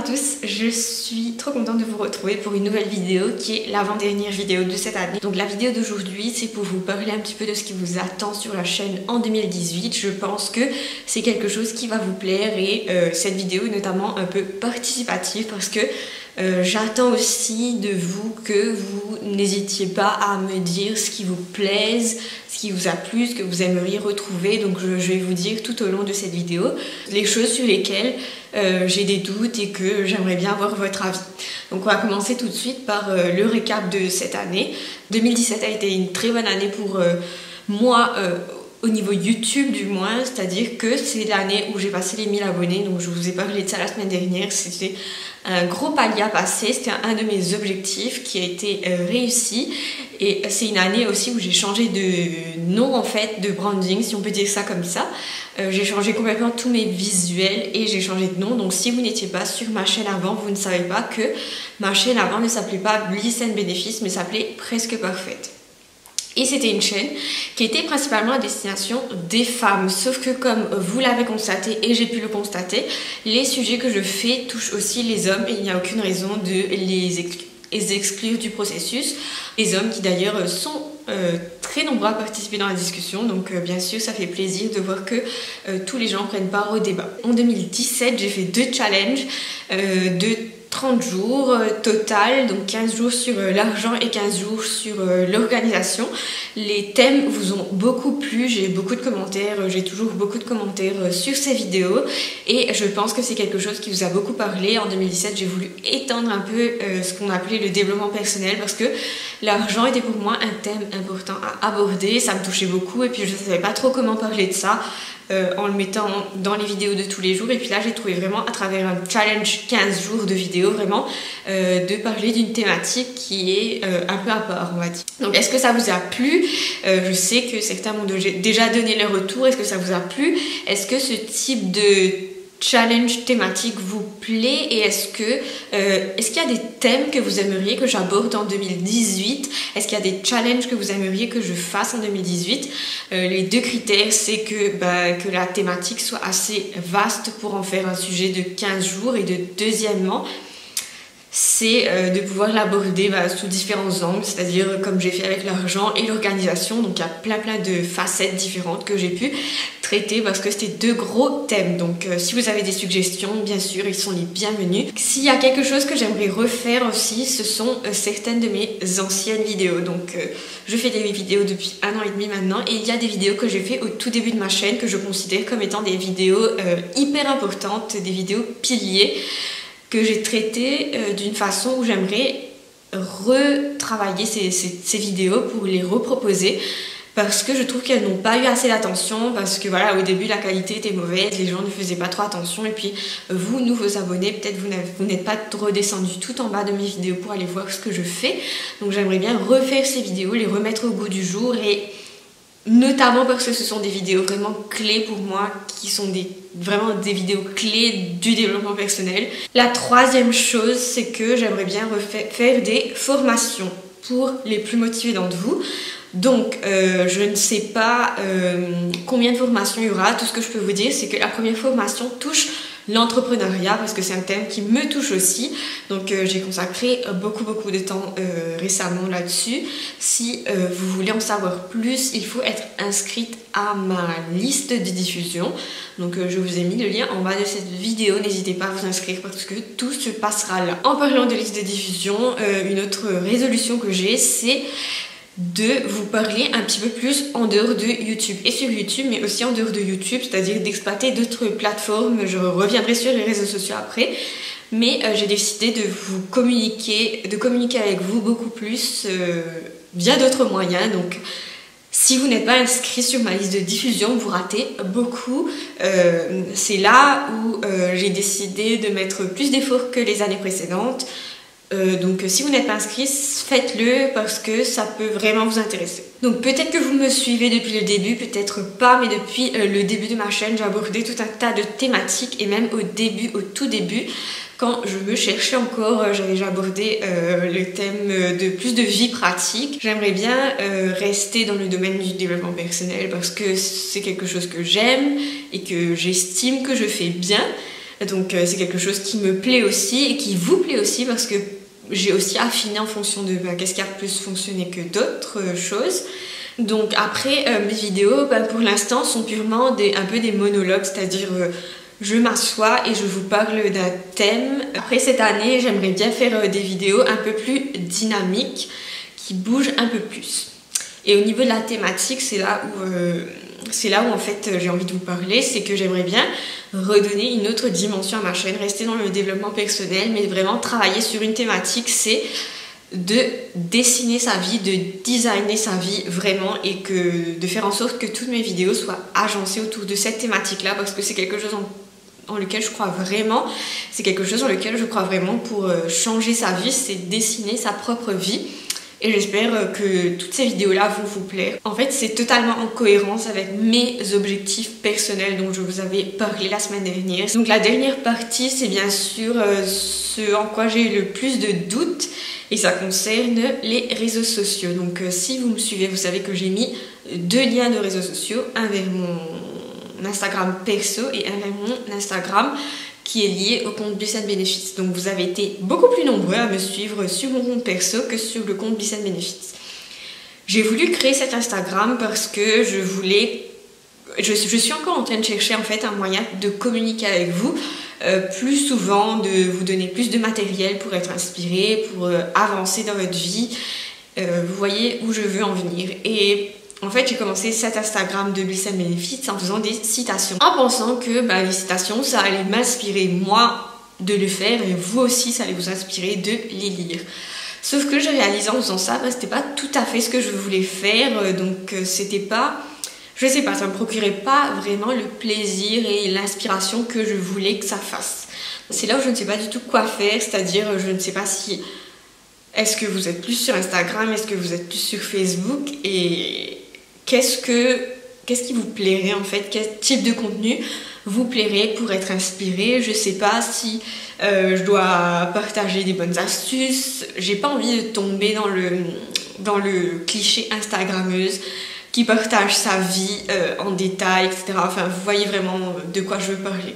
tous, je suis trop contente de vous retrouver pour une nouvelle vidéo qui est l'avant-dernière vidéo de cette année. Donc la vidéo d'aujourd'hui, c'est pour vous parler un petit peu de ce qui vous attend sur la chaîne en 2018. Je pense que c'est quelque chose qui va vous plaire et cette vidéo est notamment un peu participative parce que j'attends aussi de vous que vous n'hésitiez pas à me dire ce qui vous plaise, ce qui vous a plu, ce que vous aimeriez retrouver. Donc je vais vous dire tout au long de cette vidéo les choses sur lesquelles j'ai des doutes et que j'aimerais bien avoir votre avis. Donc on va commencer tout de suite par le récap de cette année. 2017 a été une très bonne année pour moi au niveau YouTube du moins, c'est-à-dire que c'est l'année où j'ai passé les 1000 abonnés, donc je vous ai parlé de ça la semaine dernière. C'était un gros palier à passer, c'était un de mes objectifs qui a été réussi, et c'est une année aussi où j'ai changé de nom en fait, de branding si on peut dire ça comme ça. J'ai changé complètement tous mes visuels et j'ai changé de nom, donc si vous n'étiez pas sur ma chaîne avant, vous ne savez pas que ma chaîne avant ne s'appelait pas Bliss and Benefits mais s'appelait Presque Parfaite. Et c'était une chaîne qui était principalement à destination des femmes. Sauf que comme vous l'avez constaté et j'ai pu le constater, les sujets que je fais touchent aussi les hommes et il n'y a aucune raison de les exclure du processus. Les hommes qui d'ailleurs sont très nombreux à participer dans la discussion. Donc bien sûr ça fait plaisir de voir que tous les gens prennent part au débat. En 2017 j'ai fait 2 challenges de 30 jours total, donc 15 jours sur l'argent et 15 jours sur l'organisation. Les thèmes vous ont beaucoup plu, j'ai beaucoup de commentaires, j'ai toujours beaucoup de commentaires sur ces vidéos et je pense que c'est quelque chose qui vous a beaucoup parlé. En 2017 j'ai voulu étendre un peu ce qu'on appelait le développement personnel parce que l'argent était pour moi un thème important à aborder, ça me touchait beaucoup et puis je ne savais pas trop comment parler de ça. En le mettant dans les vidéos de tous les jours, et puis là j'ai trouvé vraiment à travers un challenge 15 jours de vidéos vraiment de parler d'une thématique qui est un peu à part, on va dire. Donc est-ce que ça vous a plu? Je sais que certains m'ont déjà donné leur retour. Est-ce que ça vous a plu? Est-ce que ce type de challenge thématique vous plaît et est-ce qu'il y a des thèmes que vous aimeriez que j'aborde en 2018? Est-ce qu'il y a des challenges que vous aimeriez que je fasse en 2018? Les 2 critères, c'est que la thématique soit assez vaste pour en faire un sujet de 15 jours et deuxièmement, c'est de pouvoir l'aborder sous différents angles, c'est-à-dire comme j'ai fait avec l'argent et l'organisation. Donc il y a plein de facettes différentes que j'ai pu traiter parce que c'était 2 gros thèmes. Donc si vous avez des suggestions, bien sûr, ils sont les bienvenus. S'il y a quelque chose que j'aimerais refaire aussi, ce sont certaines de mes anciennes vidéos. Donc je fais des vidéos depuis 1 an et demi maintenant et il y a des vidéos que j'ai fait au tout début de ma chaîne que je considère comme étant des vidéos hyper importantes, des vidéos piliers que j'ai traité d'une façon où j'aimerais retravailler ces vidéos pour les reproposer parce que je trouve qu'elles n'ont pas eu assez d'attention parce que voilà, au début la qualité était mauvaise, les gens ne faisaient pas trop attention et puis vous, nouveaux abonnés, peut-être vous n'êtes pas redescendus tout en bas de mes vidéos pour aller voir ce que je fais. Donc j'aimerais bien refaire ces vidéos, les remettre au goût du jour et notamment parce que ce sont des vidéos vraiment clés pour moi, qui sont vraiment des vidéos clés du développement personnel. La 3e chose, c'est que j'aimerais bien faire des formations pour les plus motivés d'entre vous. Donc je ne sais pas combien de formations il y aura. Tout ce que je peux vous dire, c'est que la première formation touche l'entrepreneuriat parce que c'est un thème qui me touche aussi. Donc j'ai consacré beaucoup de temps récemment là-dessus. Si vous voulez en savoir plus, il faut être inscrite à ma liste de diffusion. Donc je vous ai mis le lien en bas de cette vidéo. N'hésitez pas à vous inscrire parce que tout se passera là. En parlant de liste de diffusion, une autre résolution que j'ai, c'est de vous parler un petit peu plus en dehors de YouTube et sur YouTube mais aussi en dehors de YouTube, c'est-à-dire d'exploiter d'autres plateformes. Je reviendrai sur les réseaux sociaux après, mais j'ai décidé de communiquer avec vous beaucoup plus via d'autres moyens. Donc si vous n'êtes pas inscrit sur ma liste de diffusion, vous ratez beaucoup. C'est là où j'ai décidé de mettre plus d'efforts que les années précédentes. Donc si vous n'êtes pas inscrit, faites-le parce que ça peut vraiment vous intéresser. Donc peut-être que vous me suivez depuis le début, peut-être pas, mais depuis le début de ma chaîne, j'ai abordé tout un tas de thématiques et même au tout début, quand je me cherchais encore, j'avais abordé le thème de plus de vie pratique. J'aimerais bien rester dans le domaine du développement personnel parce que c'est quelque chose que j'aime et que j'estime que je fais bien. Donc c'est quelque chose qui me plaît aussi et qui vous plaît aussi parce que j'ai aussi affiné en fonction de qu'est-ce qui a plus fonctionné que d'autres choses. Donc après, mes vidéos, pour l'instant, sont purement un peu des monologues, c'est-à-dire je m'assois et je vous parle d'un thème. Après cette année, j'aimerais bien faire des vidéos un peu plus dynamiques, qui bougent un peu plus. Et au niveau de la thématique, c'est là où en fait j'ai envie de vous parler, c'est que j'aimerais bien redonner une autre dimension à ma chaîne, rester dans le développement personnel, mais vraiment travailler sur une thématique, c'est de dessiner sa vie, de designer sa vie vraiment et de faire en sorte que toutes mes vidéos soient agencées autour de cette thématique-là parce que c'est quelque chose en lequel je crois vraiment, c'est quelque chose en lequel je crois vraiment pour changer sa vie, c'est dessiner sa propre vie. Et j'espère que toutes ces vidéos-là vont vous plaire. En fait, c'est totalement en cohérence avec mes objectifs personnels dont je vous avais parlé la semaine dernière. Donc la dernière partie, c'est bien sûr ce en quoi j'ai eu le plus de doutes et ça concerne les réseaux sociaux. Donc si vous me suivez, vous savez que j'ai mis 2 liens de réseaux sociaux, un vers mon Instagram perso et un vers mon Instagram qui est lié au compte Bliss & Benefits. Donc vous avez été beaucoup plus nombreux à me suivre sur mon compte perso que sur le compte Bliss & Benefits. J'ai voulu créer cet Instagram parce que je suis encore en train de chercher en fait un moyen de communiquer avec vous plus souvent, de vous donner plus de matériel pour être inspiré, pour avancer dans votre vie. Vous voyez où je veux en venir. Et en fait, j'ai commencé cet Instagram de Bliss & Benefits en faisant des citations. En pensant que les citations, ça allait m'inspirer moi de le faire et vous aussi, ça allait vous inspirer de les lire. Sauf que j'ai réalisé en faisant ça, c'était pas tout à fait ce que je voulais faire. Donc c'était pas, je sais pas, ça me procurait pas vraiment le plaisir et l'inspiration que je voulais que ça fasse. C'est là où je ne sais pas du tout quoi faire, c'est-à-dire je ne sais pas si... Est-ce que vous êtes plus sur Instagram, est-ce que vous êtes plus sur Facebook et... Qu'est-ce qui vous plairait en fait? Quel type de contenu vous plairait pour être inspiré? Je sais pas si je dois partager des bonnes astuces. J'ai pas envie de tomber dans le cliché instagrammeuse qui partage sa vie en détail, etc. Enfin, vous voyez vraiment de quoi je veux parler.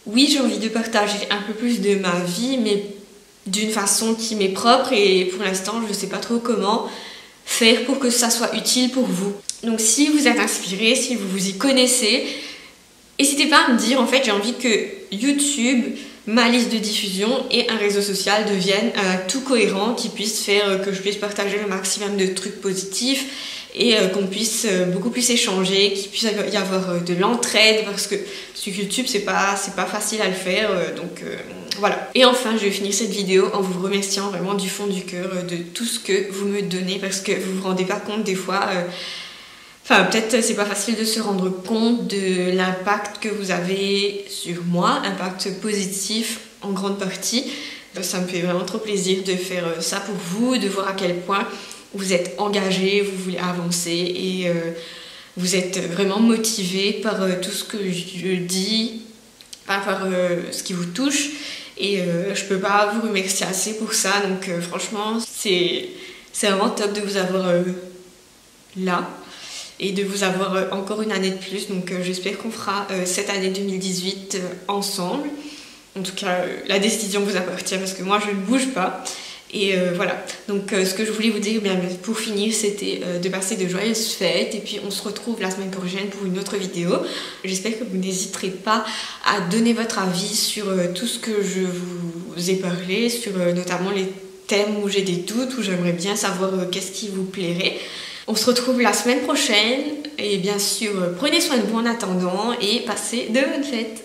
Oui, j'ai envie de partager un peu plus de ma vie, mais d'une façon qui m'est propre et pour l'instant, je sais pas trop comment faire pour que ça soit utile pour vous. Donc si vous êtes inspiré, si vous vous y connaissez, n'hésitez pas à me dire, en fait j'ai envie que YouTube, ma liste de diffusion et un réseau social deviennent tout cohérent, qui puisse faire que je puisse partager le maximum de trucs positifs et qu'on puisse beaucoup plus échanger, qu'il puisse y avoir de l'entraide parce que sur YouTube c'est pas facile à le faire voilà. Et enfin je vais finir cette vidéo en vous remerciant vraiment du fond du cœur de tout ce que vous me donnez parce que vous vous rendez pas compte des fois enfin peut-être c'est pas facile de se rendre compte de l'impact que vous avez sur moi, impact positif en grande partie. Ça me fait vraiment trop plaisir de faire ça pour vous, de voir à quel point vous êtes engagé, vous voulez avancer et vous êtes vraiment motivé par tout ce que je dis, par ce qui vous touche et je peux pas vous remercier assez pour ça. Donc franchement c'est vraiment top de vous avoir là et de vous avoir encore une année de plus. Donc j'espère qu'on fera cette année 2018 ensemble. En tout cas la décision vous appartient parce que moi je ne bouge pas. Et voilà, donc ce que je voulais vous dire bien pour finir, c'était de passer de joyeuses fêtes et puis on se retrouve la semaine prochaine pour une autre vidéo. J'espère que vous n'hésiterez pas à donner votre avis sur tout ce que je vous ai parlé, sur notamment les thèmes où j'ai des doutes, où j'aimerais bien savoir qu'est-ce qui vous plairait. On se retrouve la semaine prochaine et bien sûr prenez soin de vous en attendant et passez de bonnes fêtes.